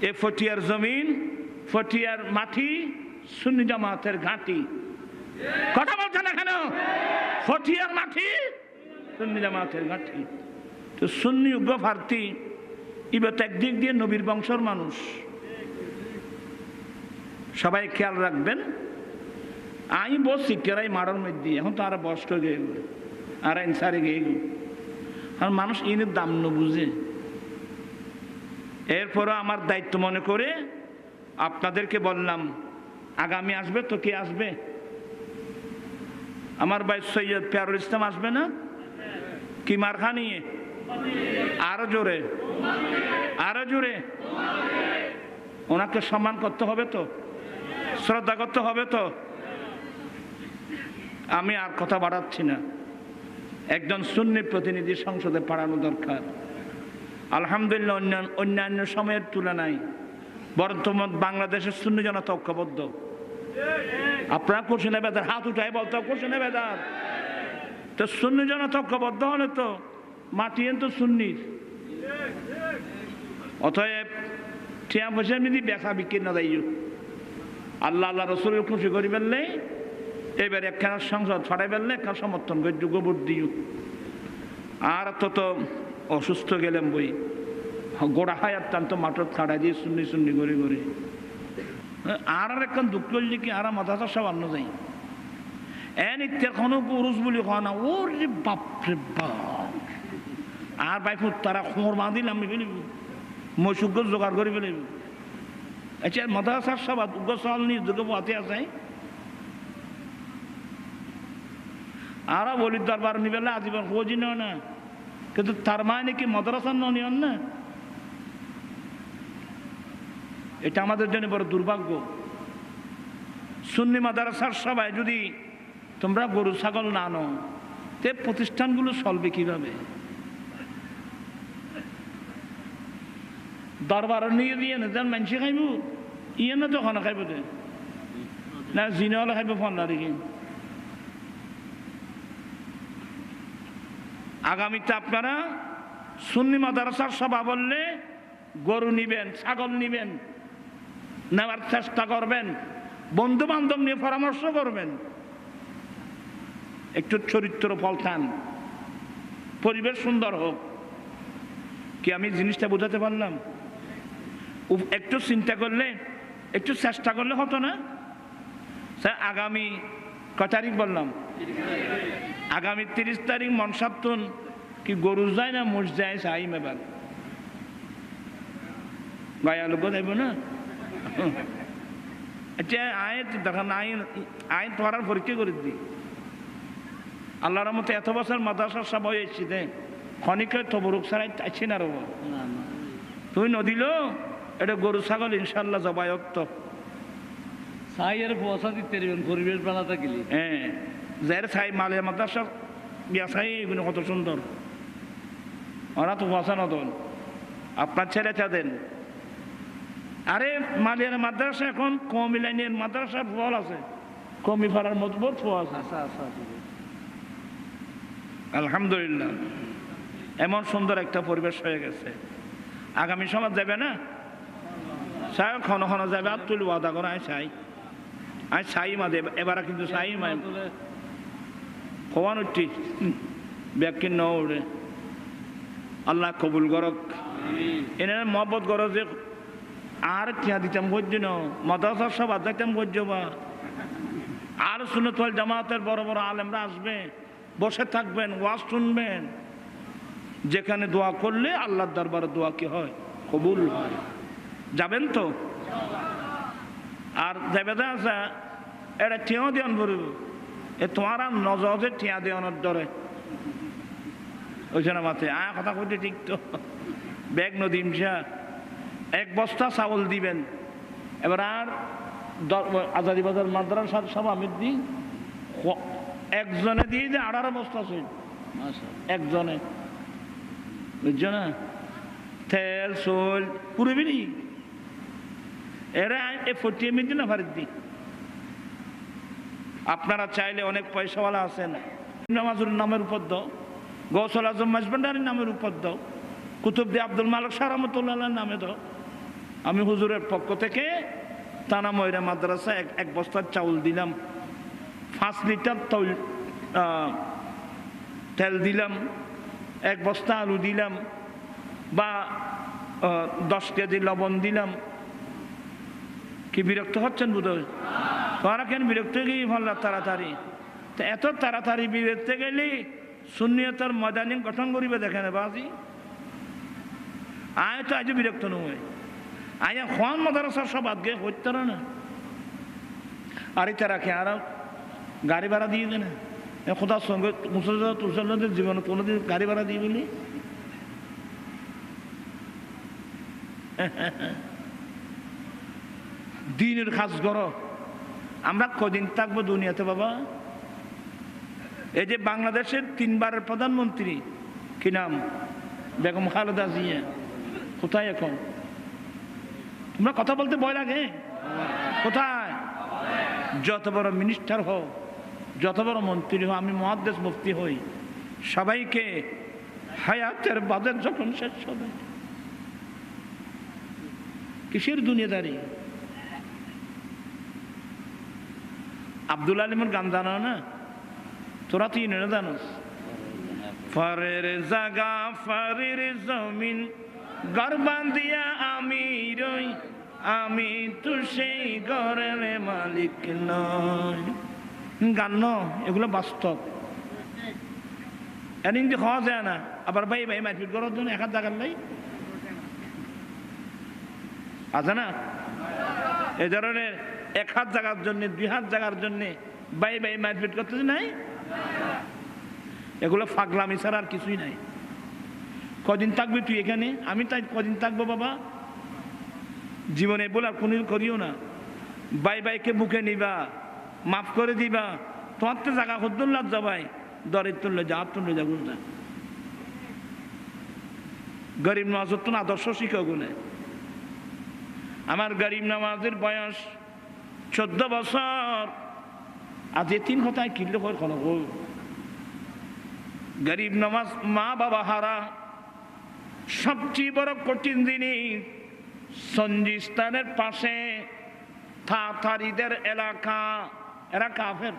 এ ফটিয়ার জমিন, ফটিয়ার মাটি সুন্নি জামাতের ঘাঁটি। কথা বলছে না কেন? ফটিয়ার মাটি সুন্নি জামাতের ঘাঁটি। তো সুন্নি উগ্র প্রার্থী এবার তো একদিক দিয়ে নবীর বংশর মানুষ, সবাই খেয়াল রাখবেন। আমি বসছি কেরাই মারার মধ্যে, এখন তো আর বস্ত গিয়ে আর ইনসারে গিয়ে আর মানুষ ইনের দাম ন বুঝে। এরপরও আমার দায়িত্ব মনে করে আপনাদেরকে বললাম, আগামী আসবে তো কে আসবে? আমার ভাই সৈয়দ পেয়ারুল ইসলাম আসবে না? কি মার্কা নিয়ে? আরো জোরে, আরো জোরে। ওনাকে সম্মান করতে হবে তো, শ্রদ্ধা করতে হবে তো। আমি আর কথা বাড়াচ্ছি না, একজন সুন্নি প্রতিনিধি সংসদে পাঠানো দরকার। আলহামদুলিল্লাহ অন্যান্য সময়ের তুলনায় বর্তমান বাংলাদেশের সুন্নি জনতা ঐক্যবদ্ধ। আপনারা কোশ্চেনে বেদার হাত উঠায় বলতে কোশ্চেনে বেদার। তো সুন্নি জনতা ঐক্যবদ্ধ হলে তো মাটি তো সুন্নির। অতএব টিয়া পয়সা যদি বেচা বিক্রি না দেয়, আল্লাহ আল্লাহ রসুলের খুশি করি ফেললে এবার একখানা সংসদ ফাটাই ফেললে একটা সমর্থন করে গোবর দিও। আর তো অসুস্থ গেলাম বই গোড়া হয় আর টান তো মাঠত খাড়াই দিয়ে শুননি শুননি করে করে আর একখান দুঃখ করলে কি আর মাথা সব আন্ন যাই এন ইত্যাদি পুরুষ বলি হয় না। ওর যে বাপরে বাপ, আর বাইফুট তারা খোঁড় বাঁধিল আমি ফেলিব, মৈসুগ্য জোগাড় করে ফেলিব। আচ্ছা মাদ্রাসার সব উগ্র চাল নিয়ে দুটো পাতে আছে আর বলির দরবার নিবেলা আজীবন খোঁজি নেও না, কিন্তু তার মানে কি মাদ্রাসার নিয়ন না? এটা আমাদের জন্য বড় দুর্ভাগ্য। সুন্নি মাদ্রাসার সবাই যদি তোমরা গরু ছাগল না আনো, তে প্রতিষ্ঠানগুলো চলবে কিভাবে? দরবার নিয়ে দিয়ে না যান মানুষে খাইব, ইয়ে না তখন খাইব না জিনে হলে খাইব ফোন না দেখি। আগামীতে আপনারা সুন্নি মাদ্রাসার সভা বললে গরু নিবেন, ছাগল নিবেন, নেওয়ার চেষ্টা করবেন, বন্ধু বান্ধব নিয়ে পরামর্শ করবেন, একটু চরিত্র পাল্টান, পরিবেশ সুন্দর হোক। কি আমি জিনিসটা বোঝাতে পারলাম? একটু চিন্তা করলে, একটু চেষ্টা করলে হতো না? স্যার আগামী কয় তারিখ বললাম? আগামী 30 তারিখ মনসাতুন কি গরু যায় না মোষ যায় চাই মেবার গায়া লোক যাইব না। আচ্ছা আয় দেখান আইন পড়ার পরীক্ষা করে দিই। আল্লাহর মতো এত বছর মাদ্রাসার সব হয়েছি দে খনিকে তবরুক ছাড়াই চাইছি না রব তুই নদিল এটা গরু ছাগল ইনশাল্লাহ জবায়ত্ত সাইয়ের পয়সা দিতে দিবেন পরিবেশ বানাতে গেলে। হ্যাঁ যার ছাই মালে মাদ্রাসা বিয়াসাই এগুলো কত সুন্দর, ওরা তো পয়সা নতুন আপনার ছেড়ে দেন। আরে মালিয়ার মাদ্রাসা এখন কমি লাইনের মাদ্রাসার ফল আছে, কমি ফাড়ার মজবুত ফল আছে। আলহামদুলিল্লাহ এমন সুন্দর একটা পরিবেশ হয়ে গেছে। আগামী সমাজ যাবে না চাই ক্ষণ ক্ষণ যাবে আর তুলি ওয়াদা করে আই চাই মাদে এবার কিন্তু চাই মাই খোয়ান উঠি ব্যাগকি ন উঠে আল্লাহ কবুল করক। এনে মহব্বত করো যে আর টিয়া দিতাম গজ্য ন মাদ্রাসার সব যাইতাম গজ্য বা আর সুন্নাত ওয়াল জামাতের বড় বড় আলেমরা আসবে, বসে থাকবেন, ওয়াজ শুনবেন। যেখানে দোয়া করলে আল্লাহর দরবারে দোয়া কি হয়? কবুল হয়। যাবেন তো? আর যাবে আছে এটা টিয়াও দিয়ন করব এ তোমার আর নজরে টিয়া দেওয়ানোর দরে ওই জন্য মাথে কথা কইতে ঠিক তো ব্যাগ নদীম এক বস্তা চাউল দিবেন। এবার আর আজাদি বাজার মাদ্রাসার সব আমি দিই একজনে দিয়ে যে 18 বস্তা ছিল একজনে, বুঝছো না? তেল সোল পুরবি নি এরা এ 40 মিনিট না ভারত দিই। আপনারা চাইলে অনেক পয়সাওয়ালা আছেন, নামাজুর নামের উপর দাও, গৌসল আজম মাসবান্ডারির নামের উপর দাও, কুতুবদি আব্দুল মালিক শাহ রহমতুল্লাহ নামে দাও, আমি হুজুরের পক্ষ থেকে তানা ময়রা মাদ্রাসা এক বস্তা চাউল দিলাম, 5 লিটার তেল দিলাম, 1 বস্তা আলু দিলাম, বা 10 কেজি লবণ দিলাম। কি বিরক্ত হচ্ছেন বোধহয়? তোরা কেন বিরক্ত গিয়ে ভাল্লা তাড়াতাড়ি? তো এত তাড়াতাড়ি বিরক্ত গেলি সুন্নিয়তের ময়দানি গঠন করিবে দেখে না বাজি। আয় তো আজ বিরক্ত নয়, আয়া খান মাদ্রাসা সব আগে হইতে না। আর এটা রাখে আর গাড়ি ভাড়া দিয়ে দে না, কোথাও সঙ্গে মুসলমানদের জীবনে কোনোদিন গাড়ি ভাড়া দিয়ে বলি? দিনের কাজ করো। আমরা কদিন থাকবো দুনিয়াতে বাবা? এই যে বাংলাদেশের 3 বারের প্রধানমন্ত্রী, কি নাম, বেগম খালেদা জিয়া, কোথায় এখন? তোমরা কথা বলতে ভয় লাগে? কোথায়? যত বড় মিনিস্টার হও, যত বড় মন্ত্রী হও, আমি মুহাদ্দিস মুফতি হই, সবাইকে হায়াতের বাজার যখন শেষ হবে, কিসের দুনিয়াদারি? আব্দুল আলিমের গান জানো না? তোরা তুই না জানোস? ফারের জাগা ফারের জমিন ঘর বান্ধিয়া আমি রই, আমি তো সেই ঘরের মালিক নই। গান ন, এগুলো বাস্তব। এদিন যে খাওয়া যায় না, আবার ভাই ভাই মারপিট করার জন্য 1 জায়গার নাই আছে না? এই ধরনের 1 জায়গার জন্য 2 জায়গার জন্য ভাই ভাই মারপিট করতেছে নাই? এগুলো ফাগলামি ছাড়া আর কিছুই নাই। কদিন থাকবি তুই এখানে? আমি তাই কদিন থাকবো বাবা? জীবনে বলে আর কোনদিন করিও না। ভাই ভাইকে বুকে নিবা, মাফ করে দিবা। তোমার তো জায়গা হদ্দুল্লাহ যাবাই, দরিদ্র যা তুললে যা বুঝনা। গরিব নওয়াজের তো আদর্শ শিক্ষক গুনে। আমার গরিব নওয়াজের বয়স 14 বছর। আজ এ 3 কথায় কিনলে পর কোনো গরিব নওয়াজ মা বাবা হারা। সবচেয়ে বড় কঠিন জিনিস, সঞ্জিস্তানের পাশে থাথারিদের এলাকা, এরা কাফের।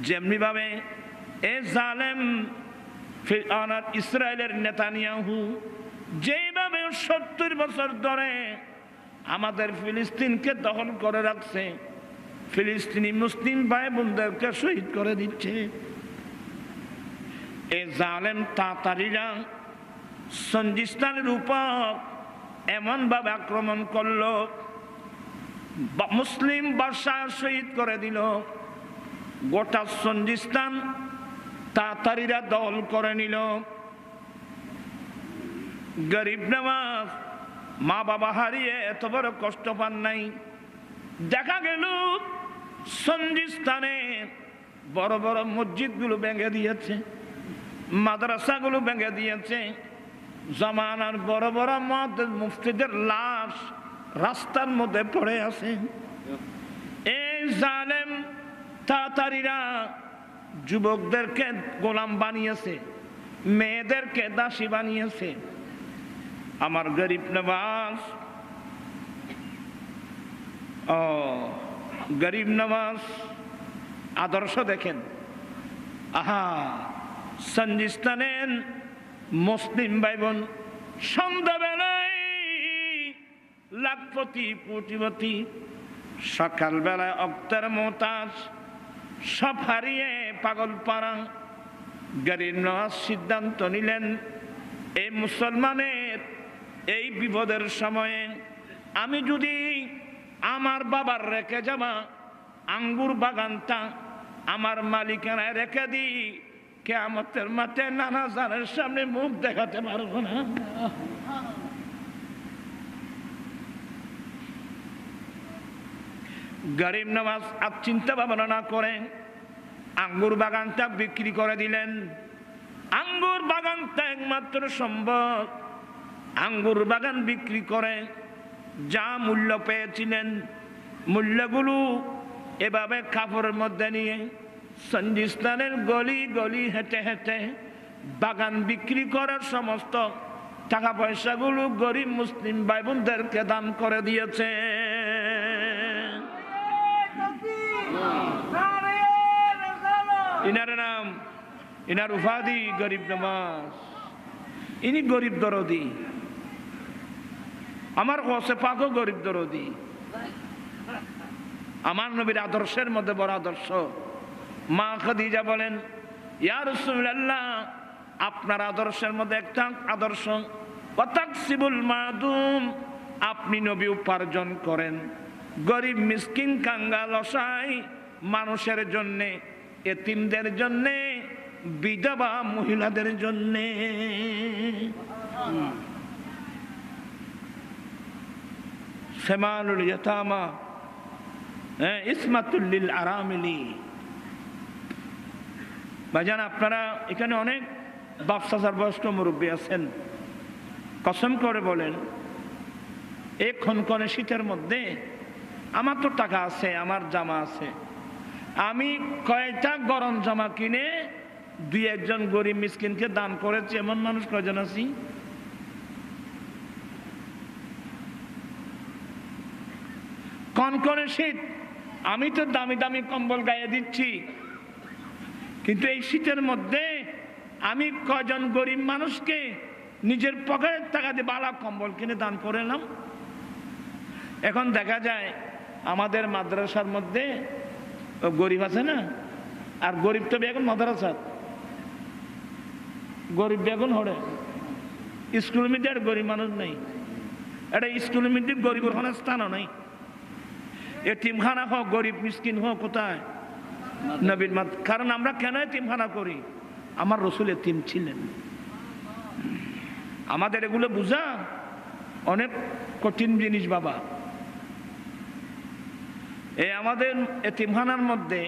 যেমনি ভাবে এ জালেম ইসরায়েলের নেতানিয়াহু যেভাবে 70 বছর ধরে আমাদের ফিলিস্তিনকে দখল করে রাখছে, ফিলিস্তিনি মুসলিম ভাই বোনদেরকে শহীদ করে দিচ্ছে। এই জালেম তাতারিরা সঞ্জিস্তানের উপর এমন ভাবে আক্রমণ করলো, মুসলিম বাদশাহ শহীদ করে দিল। গোটা সঞ্জিস্তান তাতারিরা দল করে নিল। গরিব নওয়াজ মা বাবা হারিয়ে এত বড় কষ্ট পান নাই। দেখা গেল সঞ্জিস্তানে বড় বড় মসজিদগুলো ভেঙে দিয়েছে, মাদ্রাসাগুলো ভেঙে দিয়েছে। জামানার বড় বড় মুফতিদের লাশ রাস্তার মধ্যে পড়ে আছে। এই জালেম তাতারিরা যুবকদেরকে গোলাম বানিয়েছে, মেয়েদেরকে দাসী বানিয়েছে। আমার গরিব নওয়াজ, গরিব নওয়াজ আদর্শ দেখেন। আহা, সঞ্জিস্তানের মুসলিম ভাই বোন সন্ধ্যাবেলায় লাখপতি কোটিপতি, সকালবেলায় অক্তের মোহতাজ, সব হারিয়ে পাগল পাড়া। গরিব নওয়াজ সিদ্ধান্ত নিলেন, এই মুসলমানের এই বিপদের সময়ে আমি যদি আমার বাবার রেখে যাওয়া আঙ্গুর বাগানটা আমার মালিকানায় রেখে দিই, কিয়ামতের মাঠে নানা জানের সামনে মুখ দেখাতে পারবো না। গরিব নওয়াজ আর চিন্তা ভাবনা না করে আঙ্গুর বাগানটা বিক্রি করে দিলেন। আঙ্গুর বাগানটা একমাত্র সম্ভব। আঙ্গুর বাগান বিক্রি করে যা মূল্য পেয়েছিলেন, মূল্যগুলো এভাবে কাপড়ের মধ্যে নিয়ে সঞ্জিস্তানের গলি গলি হেঁটে হেঁটে বাগান বিক্রি করার সমস্ত টাকা পয়সাগুলো গরিব মুসলিম ভাই বোনদেরকে দান করে দিয়েছে। ইনার নাম, ইনার উপাধি গরিব নওয়াজ। ইনি গরিব দরদি। আমার কসে পাকও গরিব দরদি। আমার নবীর আদর্শের মধ্যে বড় আদর্শ। মা খাদিজা বলেন, ইয়া রাসূলুল্লাহ, আপনার আদর্শের মধ্যে একটা আদর্শ, ওয়াতাকসিবুল মাদুম, আপনি নবী উপার্জন করেন গরিব মিসকিন কাঙ্গাল অসহায় মানুষের জন্যে, এতিমদের জন্যে, বিধবা মহিলাদের জন্যে। সেমানুল ইয়াতামা ইসমাতুল লিল আরামিলি। ভাইজান, আপনারা এখানে অনেক বাপসাচার বয়স্ক মুরব্বী আছেন, কসম করে বলেন, এই ক্ষণক্ষণে শীতের মধ্যে আমার তো টাকা আছে, আমার জামা আছে, আমি কয়টা গরম জামা কিনে দুই একজন গরিব মিসকিনকে দান করেছি, এমন মানুষ কয়জন আছি? কনকনে শীত, আমি তো দামি দামি কম্বল গায়ে দিচ্ছি, কিন্তু এই শীতের মধ্যে আমি কয়জন গরিব মানুষকে নিজের পকেটের টাকা দিয়ে বালা কম্বল কিনে দান করলাম। এখন দেখা যায় আমাদের মাদ্রাসার মধ্যে গরিব আছে না, আর গরিব তো এখন মাদ্রাসা, গরিব বেগুন হরে স্কুল মিডিয়ার গরিব মানুষ নেই। এটা স্কুল মিডিয়ার গরিব ওখানে স্থানও নেই। এতিমখানা হোক, গরিব মিসকিন হোক, কোথায়? নবীর মাত। কারণ আমরা কেন এতিমখানা করি? আমার রসুল এতিম ছিলেন। আমাদের এগুলো বুঝা অনেক কঠিন জিনিস বাবা। এই আমাদের এতিমখানার মধ্যে,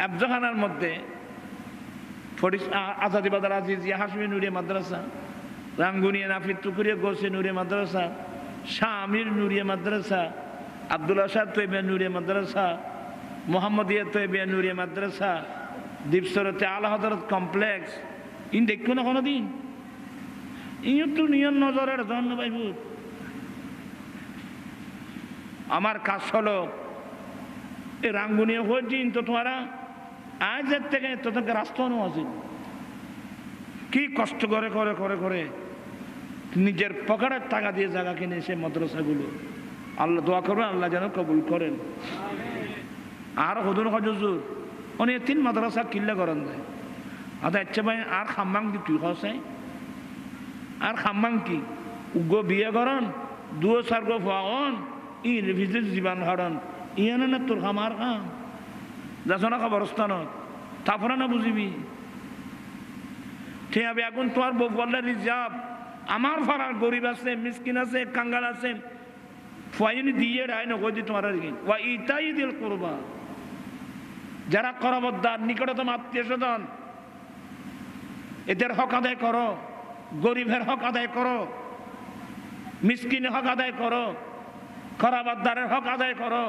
আফজাখানার মধ্যে আজাদি বাজার আজিজিয়া হাসমি নুরিয়া মাদ্রাসা, রাঙ্গুনিয়া নাফিদ টুকুরিয়া গোসে নুরিয়া মাদ্রাসা, শাহ আমির নুরিয়া মাদ্রাসা, আব্দুল আসাদ তৈবিয়া নুরিয়া মাদ্রাসা, মোহাম্মদিয়া তৈবিয়া নুরিয়া মাদ্রাসা, দ্বীপসরতে আলা হযরত কমপ্লেক্স, ইন দেখো না কোনোদিন? ইও তো নিয়ন নজরের জন্য ভাইবুর। আমার কাজ হলো এই রাঙ্গুনিয়া হয়েছিন তো তোমারা আজের থেকে তোদেরকে রাস্তা আছে, কি কষ্ট করে করে করে করে নিজের পকেটের টাকা দিয়ে জায়গা কিনে সে মাদ্রাসাগুলো। আল্লাহ দোয়া করবেন, আল্লাহ যেন কবুল করেন। আর হদুর হজুর অনেক তিন মাদ্রাসা কিল্লা করেন দেয়। আচ্ছা ইচ্ছে ভাই আর খাম্বাং কি তুই হসাই? আর খাম্বাং কি উগ্র বিয়ে করন, দুয়ো সার গো ফাওন, ই রিভিজিট জীবন হারন, ইয়ানে না তোর খামার খাম যাস না খবরস্থানত, তারপরে না বুঝিবি ঠিক আছে। এখন তোমার বউ বললে রিজার্ভ, আমার ফারার গরিব আছে, মিসকিন আছে, কাঙ্গাল আছে, ফাইনি দিয়ে রায় নগদ দি তোমার ওয়া ইতাই দিল করবা, যারা করবদ্দার নিকটতম আত্মীয় স্বজন এদের হক আদায় করো, গরিবের হক আদায় করো, মিসকিনের হক আদায় করো, খরাবাদ্দারের হক আদায় করো।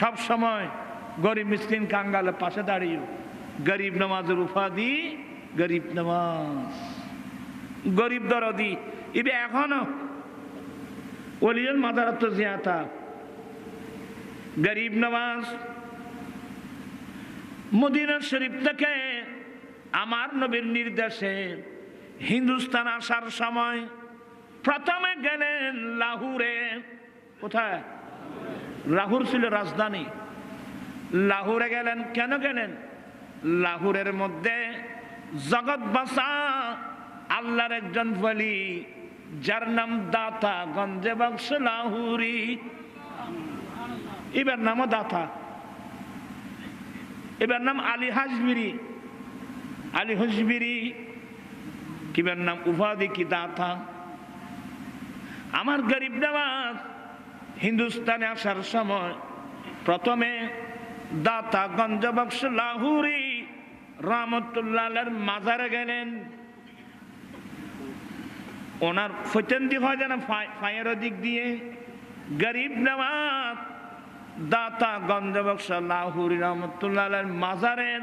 সব সময় গরিব মিসকিন কাঙ্গালের পাশে দাঁড়িয়ে গরিব নওয়াজের উপাধি গরিব নওয়াজ, গরিব দরদি। ইবে এখনো ওলিয়ুল মাদারাত জিয়াতা গরিব নওয়াজ। মদিনা শরীফ থেকে আমার নবীর নির্দেশে হিন্দুস্তান আসার সময় প্রথমে গেলেন লাহোরে। কোথায়? লাহোর ছিল রাজধানী। লাহোরে গেলেন। কেন গেলেন? লাহোরের মধ্যে জগৎ বাসা আল্লাহর একজন ওলি, যার নাম দাতা গঞ্জে বক্স লাহুরি। এবার নামও দাতা, এবার নাম আলী হাজবিরি। আলী হাজবিরি কিবার নাম উপাধি কি দাতা। আমার গরিব নওয়াজ হিন্দুস্তানে আসার সময় প্রথমে দাতা গঞ্জ বক্স লাহুরি রহমতুল্লাহ মাজারে গেলেন। ওনার ফৈতন্দি হয় যেন ফায়ের দিক দিয়ে গরিব নওয়াজ দাতা গঞ্জ বক্স লাহুরি রহমতুল্লাহ মাজারের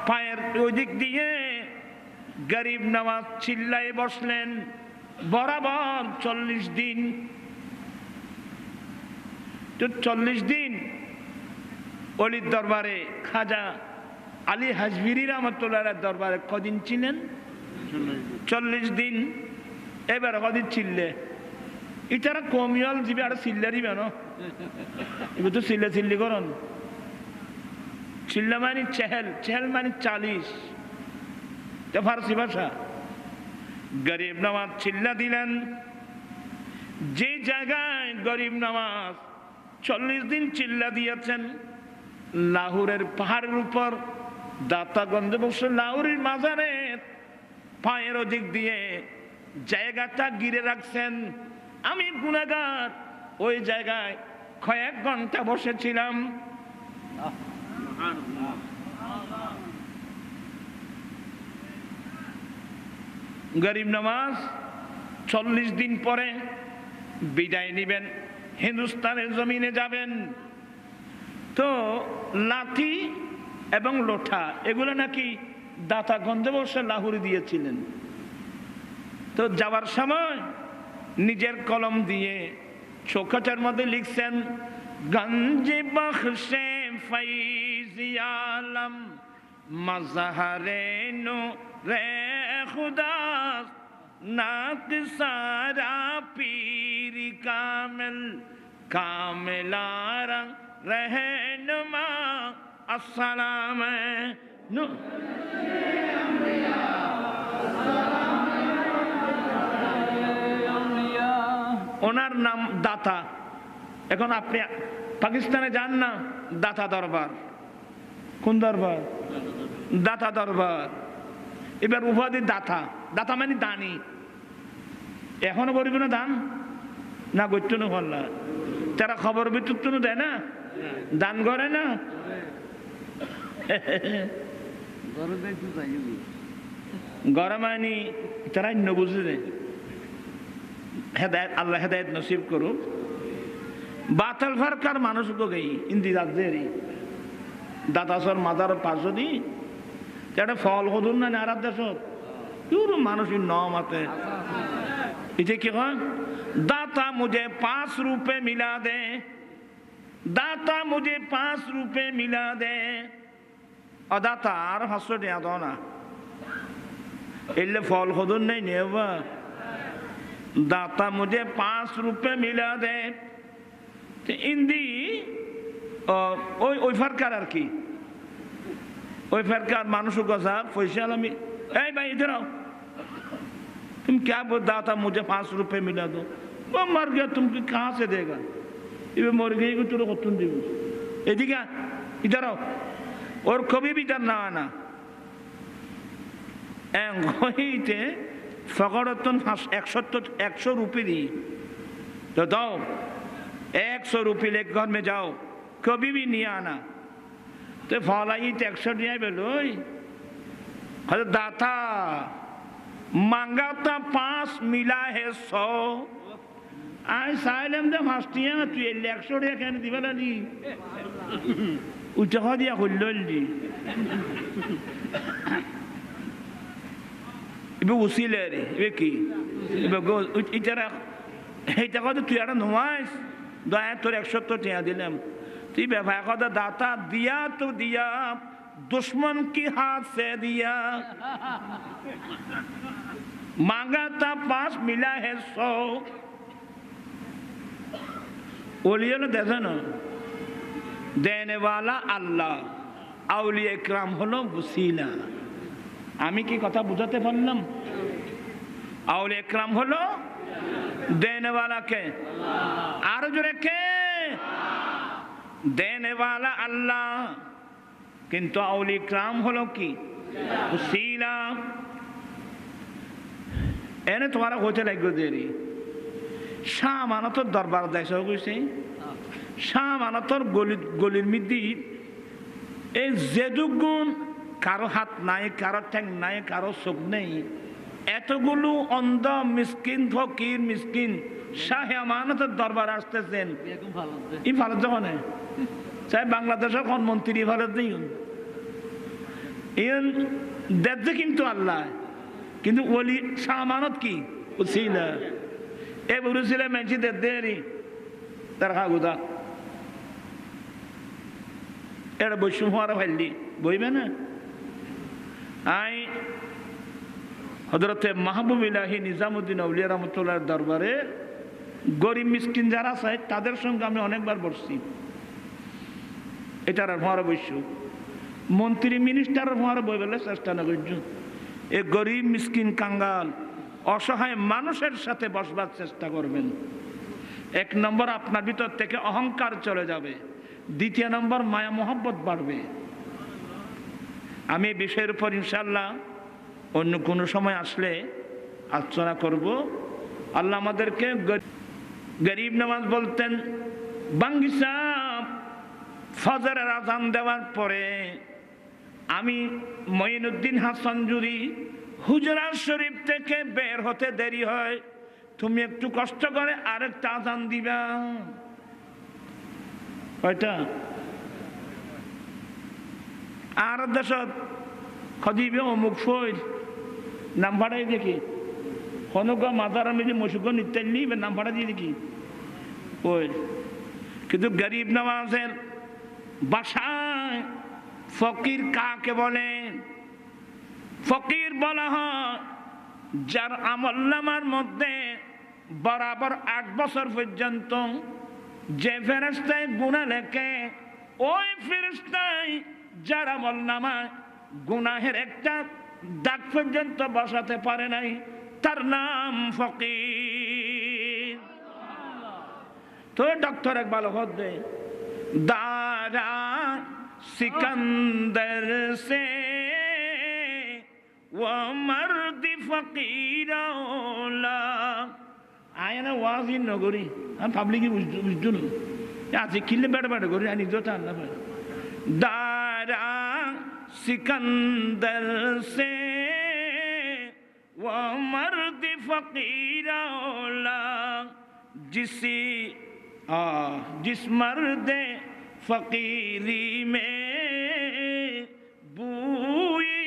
পায়ের ওই দিক দিয়ে গরিব নওয়াজ চিল্লাই বসলেন বরাবর 40 দিন। তো 40 দিন অলির দরবারে খাজা আলী হাজবিরি রহমতুল্লাহ দরবারে কদিন ছিলেন? 40 দিন। এবার কদিন চিল্লে ইটারা কমিয়াল যাবে আর চিল্লারি বেন এবার তো চিল্লা চিল্লি করন। চিল্লা মানে চেহেল, চেহেল মানে 40, ফার্সি ভাষা। গরিব নওয়াজ চিল্লা দিলেন। যে জায়গায় গরিব নওয়াজ 40 দিন চিল্লা দিয়েছেন, লাহোরের পাহাড়ের উপর দাতাগঞ্জে বসে লাহোরের মাজারে পায়ের দিক দিয়ে জায়গাটা ঘিরে রাখছেন। আমি গুনাহগার ওই জায়গায় কয়েক ঘন্টা বসেছিলাম। গরিব নওয়াজ 40 দিন পরে বিদায় নিবেন, হিন্দুস্তানের জমিনে যাবেন। তো লাঠি এবং লোঠা এগুলো নাকি দাতাগঞ্জে বসে লাহোরে দিয়েছিলেন। তো যাওয়ার সময় নিজের কলম দিয়ে চোখের মধ্যে লিখছেন, গঞ্জে বখশে ফৈজি আলম মজহরে নূ রে খুদা নাক সারা পীর কামিল কামিলারা रहनुमा अस्सलाम ওনার নাম দাতা। এখন আপনি পাকিস্তানে যান না, দাতা দরবার। কোন দরবার? দাতা দরবার। এবার উপাধি দাতা, দাতা মানে দানি। এখনো করিব না দান না করতো না বললা, তারা খবর বিদ্যুৎ দেয় না, দান করে না। গরমানি তারা অন্য বুঝে হেদায়ত, আল্লাহ হেদায়ত নসিব করুক। বাতাল ফারকার মানুষ গেই ইন্দি রাজ্যেরই দাতাসর মাদার পাঁচশো দি একটা ফল হদুন না নারার দেশত কেউ মানুষের নমাতে इसे क्या दाता मुझे 5 रुपए मिला दे, दाता मुझे 5 रुपए मिला दे। अदाता আর 500 টাকা দাও না, এলে ফল খদন নাই নেবা। दाता मुझे 5 रुपए मिला दे। तो हिंदी ওই ফারকার আর কি, ওই ফারকার মানুষের কথা পয়সা আমি এই ভাই इधर आओ, तुम क्या बोल दाता मुझे 5 रुपए मिला दो। वो मर गया, तुमको कहाँ से देगा? ये मर गई को तुम तुम दी एदिके इधर आओ और कभी भी इधर ना आना। गईते फकड़तन 100 रुपये दी तो दो 100 रुपये लेकर घर में जाओ, कभी भी नहीं आना। तो फलाई 100 दिया बोलो दाता मांगा था 5 मिला है 100। आई साइलेम दे फास्टिया तू 100 दिया कहने दिवाला दी उचहा दिया खुल्लल दी इबे उसीले रे इबे की इबे गो इतरा এটা কথা তুই একটা নমাইস দয়া তোর 170 টাকা দিলাম। তুই ব্যবহার কথা দাতা দিয়া তো দিয়া दुश्मन की हाथ से दिया, मांगा था 5 मिला है 100। ओलिया ने देखा ना देने वाला अल्लाह, औलिया इकराम हलो वसीला। आमी की कथा बुझाते पारलाम? औलिया इकराम हलो देने वाला के आरो जोरे के देने वाला अल्लाह, কিন্তু আউলি ইকরাম হলো কি ওসিলা। এনে তোমার হতে লাগবে দেরি। শাহ মানতর দরবার দেশ হয়েছে, শাহ মানতর গলির মধ্যে এই যেদুগুণ কারো হাত নাই, কারো ঠ্যাং নাই, কারো চোখ নেই, এতগুলো অন্ধ মিসকিন ফকির মিসকিন শাহ আমানতের দরবার আসতেছেন। ই ভারত যখন চাই বাংলাদেশের কোন মন্ত্রী ভারত দিই ইন দেখছে কিন্তু আল্লাহ, কিন্তু ওলি সামানত কি উসিলা এ বুরুসিলা মেনছি দেরি তার হাগুদা এটা বৈষ্ণব হওয়ার ফাইলি বইবে না। আই হযরতে মাহবুব ইলাহি নিজামুদ্দিন আউলিয়া রহমতুল্লাহর দরবারে গরিব মিসকিন যারা চায় তাদের সঙ্গে আমি অনেকবার বসছি। এটার হওয়ার বৈশ্য মন্ত্রী মিনিস্টার হওয়ার বই বলে চেষ্টা না করছ। এ গরিব মিসকিন কাঙ্গাল অসহায় মানুষের সাথে বসবার চেষ্টা করবেন। এক নম্বর আপনার ভিতর থেকে অহংকার চলে যাবে, দ্বিতীয় নম্বর মায়া মোহব্বত বাড়বে। আমি এই বিষয়ের উপর ইনশাআল্লাহ অন্য কোনো সময় আসলে আলোচনা করব। আল্লাহ আমাদেরকে গরিব নামাজ বলতেন বাঙ্গিসা ফজরের আজান দেওয়ার পরে আমি মঈনুদ্দিন হাসান জুরি হুজরাত শরীফ থেকে বের হতে দেরি হয়, তুমি একটু কষ্ট করে আরেকটা আজান দিবা। কয়টা? আর দেশত খদিবে অমুক ফইর নাম ভাড়াই দেখি হনুকা মাদার আমি যে মসুক নিত্যালি নাম ভাড়া দিয়ে দেখি ওই। কিন্তু গরিব নওয়াজের বাসায় ফকির কাকে বলে? ফকির বলা হয় যার আমলনামার মধ্যে বরাবর 8 বছর পর্যন্ত যে ফেরেশতায় গুনাহ লেখে, ওই ফেরেশতায় যার আমলনামায় গুনাহের একটা দাগ পর্যন্ত বসাতে পারে নাই, তার নাম ফকির। তো ডক্টর একবার হদ দে দারা সিকন্দর সে ও মর্দি ফকিরওলা আয়না ওয়াজি নগরী আমি পাবলিক বুঝুন আছে কিলে বেড়া বেড়া করি আনি দোটা না দারা सिकंदर से वो मर्द फकीरौला जिस मर्द फकीरी में बूई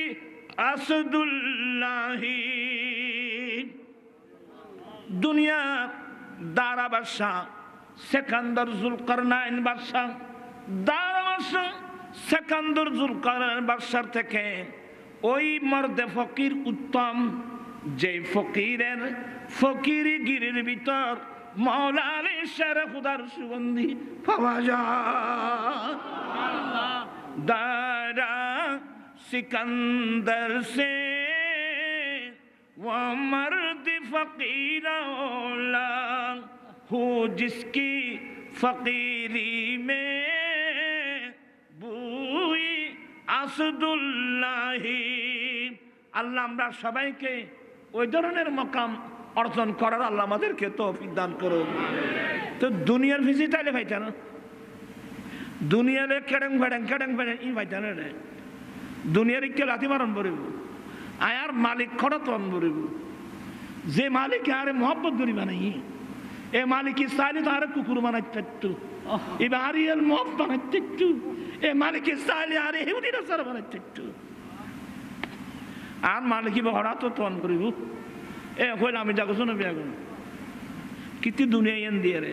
असदुल्लाही दुनिया दारा बादशाह सिकंदर जुल्करनाइन बादशाह दारा बादशाह সেকান্দর জুলকারনাইন বাদশার থেকে ওই মর্দে ফকির উত্তম, যে ফকিরের ফকিরি গিরির ভিতর মাওলা আলী শের খুদার সুগন্ধি পাওয়া যায়। দারা সিকন্দর সে वो मर्द फकीरौला हो जिसकी फकीरी में আসদুল্লাহি। আল্লাহ আমরা সবাইকে ওই ধরনের মকাম অর্জন করার আল্লাহ আমাদেরকে তৌফিক দান করুন। তো দুনিয়ার ভিজিটাইলে ভাইটা না দুনিয়ারে কেডেং ফেডেং ই ভাইটা না রে দুনিয়ার ইকে লাথি মারণ পড়িব আয়ার মালিক খরতন পড়িব। যে মালিক আরে মোহব্বত করি বানাই এ মালিক চাইলে তো আরে কুকুর বানাইতে একটু এবার আরিয়াল মব বানাইতে একটু এ মালিক চাইলে আরে হেউদি রাসার বানাইতে একটু আর মালিক বহরা তো তন করিব এ কইল আমি যাগো শুনে বিয়া করুন কিতি দুনিয়া এন দিয়ে রে।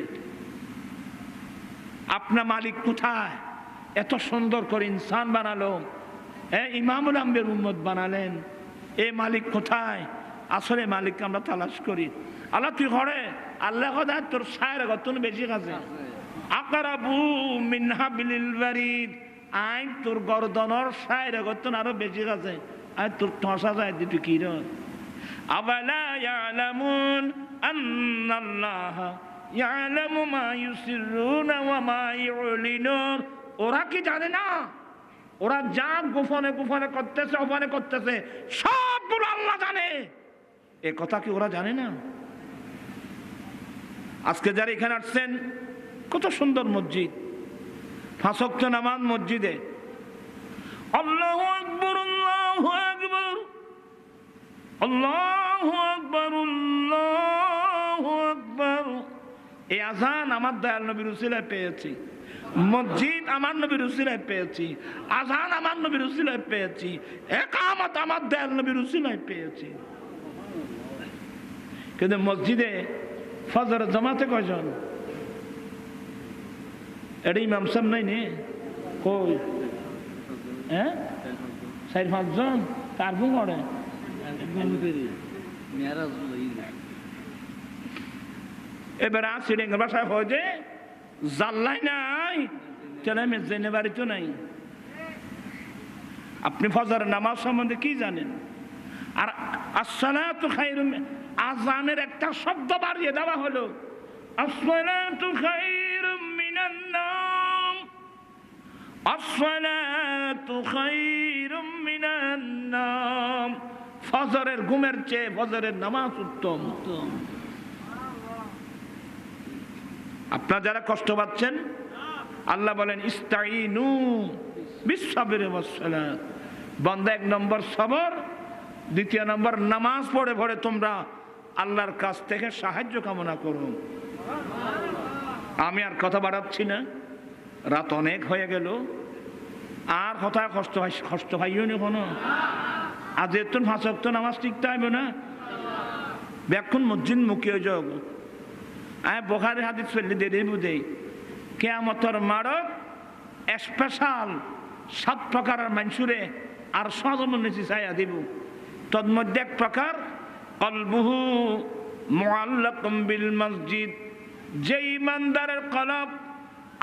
আপনার মালিক কোথায়? এত সুন্দর করে ইনসান বানালো, ইমামুল আম্বিয়ার উম্মত বানালেন, এ মালিক কোথায়? আসলে মালিককে আমরা তালাশ করি। আল্লাহ তুই ঘরে আল্লাহ কথা তোর সায়ের গতন বেশি কাছে আকরাবু মিন হাবলিল বারিদ আই তোর গর্দনর সায়ের গতন আরো বেশি কাছে আই তোর ঠসা যায় দিবি কি রে। আওয়ালা ইয়ালামুন আন্নাল্লাহ ইয়ালামু মা ইউসিরুনা ওয়া মা ইউলিনুন। ওরা কি জানে না? ওরা যা গোপনে গোপনে করতেছে গোপনে করতেছে সবগুলো আল্লাহ জানে। এ কথা কি ওরা জানে না? আজকে যারা এখানে আসছেন কত সুন্দর মসজিদ, 5 ওয়াক্ত নামাজ মসজিদে, আল্লাহু আকবার আল্লাহু আকবার আল্লাহু আকবার আল্লাহু আকবার। এই আযান আমার দয়াল নবীর উসিলায় পেয়েছি। মসজিদ আমার নবীর উসিলায় পেয়েছি, আজান আমার নবীর উসিলায় পেয়েছি, ইকামত আমার দয়াল নবীর উসিলায় পেয়েছি। কিন্তু মসজিদে ফজর জামাতে কয়জন? এটা ইমাম সাহেব নাই নে কই? হ্যাঁ, 4-5 জন কার ঘুম করে? এবার আসি ডেঙ্গের বাসায় হয় যে জাল্লাই নাই, চলে মেজেনে বাড়ি তো নাই। আপনি ফজরের নামাজ সম্বন্ধে কি জানেন? আর আসসালাতু খায়রুম, আজানের একটা শব্দ বাড়িয়ে দেওয়া হলো, আসসালাতু খায়রুম মিনান নাম, আসসালাতু খায়রুম মিনান নাম। ফজরের ঘুমের চেয়ে ফজরের নামাজ উত্তম। আপনারা যারা কষ্ট পাচ্ছেন, আল্লাহ বলেন ইস্তাইনু বিসসাবরি ওয়াসসালাত। বান্দা 1 নম্বর সবর, 2 নম্বর নামাজ পড়ে পড়ে তোমরা আল্লাহর কাছ থেকে সাহায্য কামনা করো। আমি আর কথা বাড়াচ্ছি না, রাত অনেক হয়ে গেল, আর কথা কষ্ট পাইও নি কোনো। আজ এত 5 ওয়াক্ত নামাজ টিকতে হবে না, ব্যাকুন মসজিদ মুখে যোগ। বোখারি হাদিস ফেললে দেরি বুঝে কিয়ামতের মারক স্পেশাল 7 প্রকারের মানুষরে আর সহজম নিচে চাইয়া দিব। তন্মধ্যে 1 প্রকার কলবুহু মুআল্লাকুম বিল মসজিদ, যে ইমানদারের কলব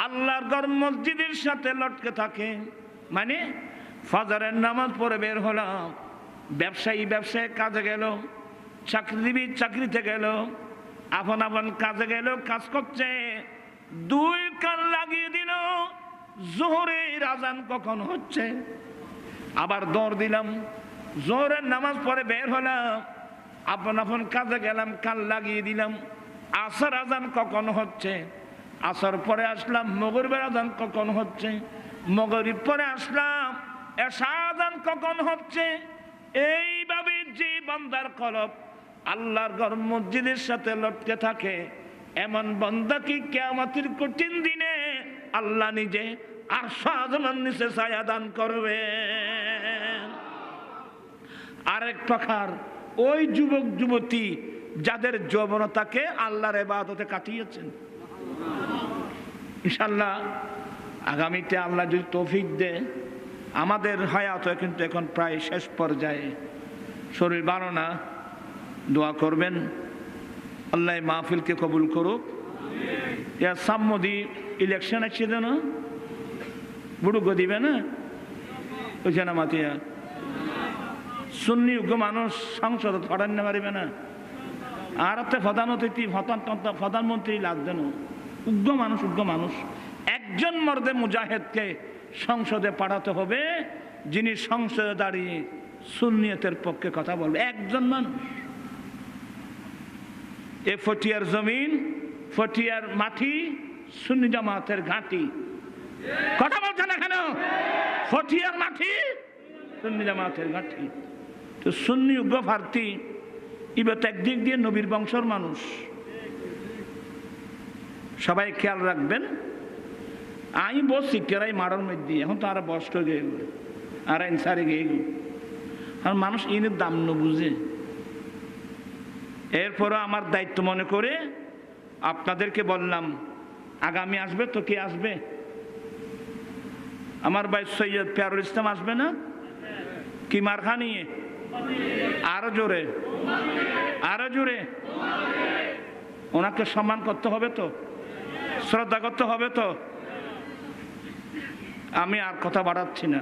আল্লাহর ঘর মসজিদের সাথে লটকে থাকে। মানে ফজরের নামাজ পড়ে বের হলাম, ব্যবসায়ী ব্যবসায় কাজে গেল, চাকরিজীবী চাকরিতে গেল, আপন আপন কাজে গেল, কাজ করছে, 2 কান লাগিয়ে দিল জোহরের আজান কখন হচ্ছে। আবার দৌড় দিলাম, জোহরের নামাজ পড়ে বের হলাম, আপন আপন কাজে গেলাম, কান লাগিয়ে দিলাম আসর আজান কখন হচ্ছে। আসর পরে আসলাম, মাগরিবের আজান কখন হচ্ছে। মাগরিব পরে আসলাম, এশা আজান কখন হচ্ছে। এইভাবে যে বান্দার কলব আল্লাহর ঘর মসজিদের সাথে লটকে থাকে, এমন বান্দা কি কিয়ামতের কঠিন দিনে আল্লাহ নিজে আরশ আযমের নিচে ছায়া দান করবে। আরেক প্রকার ওই যুবক যুবতী যাদের যৌবনতাকে আল্লাহর ইবাদতে কাটিয়েছেন। ইনশাআল্লাহ আগামীতে আল্লাহ যদি তৌফিক দেয়, আমাদের হায়াত কিন্তু এখন প্রায় শেষ পর্যায়ে, শরীর ভালো না, দোয়া করবেন আল্লাহ মাহফিলকে কবুল করুক। ইয়া সাম্মদি ইলেকশন আছে যেন বুড়ো দিবে না, বুঝছে না মাতিয়া সুন্নি উগ্র মানুষ সংসদ ফটান পারিবে না। আর একটা প্রধান অতিথি প্রধানমন্ত্রী লাগবে না, উগ্র মানুষ। একজন মর্দে মুজাহিদকে সংসদে পাঠাতে হবে, যিনি সংসদে দাঁড়িয়ে সুন্নিয়তের পক্ষে কথা বলবে, একজন মানুষ। এ ফটিয়ার জমিন, ফটিয়ার মাটি সুন্নি জামাতের ঘাঁটি। কথা বলছে না কেন? ফটিয়ার মাটি সুন্নি জামাতের ঘাঁটি। তো সুন্নি উগ্র প্রার্থী ইবত একদিক দিয়ে নবীর বংশর মানুষ, সবাই খেয়াল রাখবেন। আমি বসছি কেরাই মারার মধ্যে, এখন তো আর বস্ত গিয়ে আর ইনসারে গিয়ে আর মানুষ ইনের দাম ন বুঝে। এরপরও আমার দায়িত্ব মনে করে আপনাদেরকে বললাম, আগামী আসবে তো কে আসবে? আমার ভাই সৈয়দ পেয়ারুল ইসলাম আসবে না? কি মার্কা নিয়ে? আরো জোরে, আরো জোরে। ওনাকে সম্মান করতে হবে তো, শ্রদ্ধা করতে হবে তো। আমি আর কথা বাড়াচ্ছি না,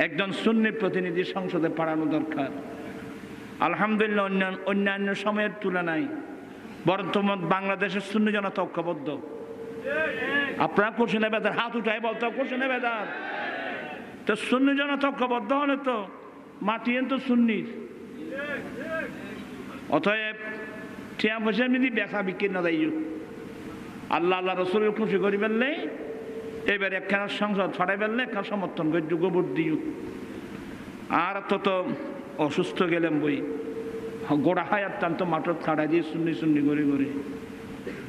একজন সুন্নি প্রতিনিধি সংসদে পাঠানো দরকার। আলহামদুলিল্লাহ অন্যান্য সময়ের তুলনায় বর্তমান বাংলাদেশের সুন্নি জনতা ঐক্যবদ্ধ। আপনারা কোশ্চেনে বেদার হাত উঠায় বলতে কোশ্চেনে বেদার। তো সুন্নি জনতা ঐক্যবদ্ধ হলে তো মাটিয়েন তো সুন্নির। অতএব টিয়া পয়সা যদি বেচা বিক্রি না যাই, আল্লাহ আল্লাহ রসুলের খুশি করি ফেললে এবার একখানা সংসদ ছড়াই ফেললে একখানা সমর্থন করে গোবর দিও। আর তো অসুস্থ গেলাম বই গোড়া হায়াত টান তো মাঠত ছাড়া দিয়ে সুন্নি করে